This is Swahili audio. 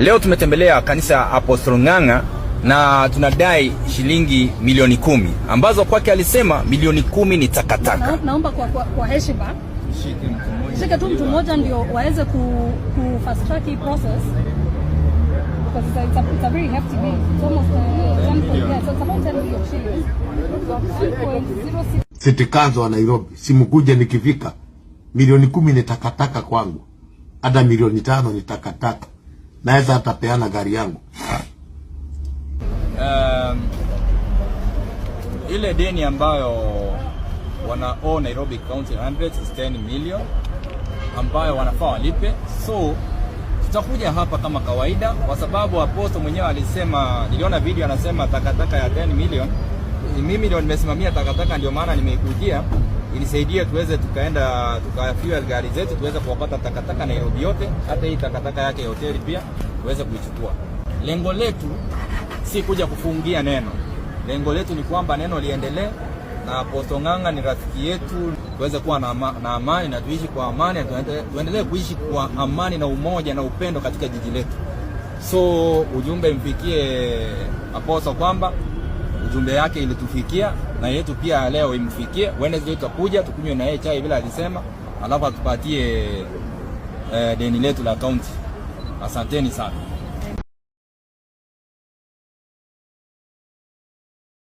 Leo tumetembelea kanisa Apostle Ng'ang'a na tunadai shilingi milioni 10 ambazo kwake alisema milioni 10 ni takataka. Naomba kwa heshima shike tu mtu mmoja ndio waweze ku fast track hii process because it's a very hefty bill. It's almost 10.6. So it's about 10 million shillings. 10.06. City Council wa Nairobi, simkuje nikifika. Milioni 10 ni takataka kwangu. Hata milioni 5 ni takataka. Naweza hata peana gari yangu. Ile deni ambayo wanao Nairobi County 100 is 10 million ambayo wanafaa walipe. So tutakuja hapa kama kawaida kwa sababu Apostle mwenyewe alisema, niliona video anasema takataka ya 10 million. Mimi ndio nimesimamia takataka, ndio maana nimeikujia inisaidie tuweze tukaenda tukafuel gari zetu tuweze kuwapata takataka Nairobi yote, hata hii takataka yake ya hoteli pia tuweze kuichukua. Lengo letu si kuja kufungia neno. Lengo letu ni kwamba neno liendelee na Apostle Ng'ang'a ni rafiki yetu, tuweze kuwa na amani na tuishi kwa amani, tuendelee kuishi kwa amani na umoja na upendo katika jiji letu. So ujumbe mfikie Apostle kwamba ujumbe yake ilitufikia na yetu pia leo imfikie. Wednesday tutakuja tukunywe na yeye chai bila alisema, alafu atupatie deni letu la county. Asanteni sana.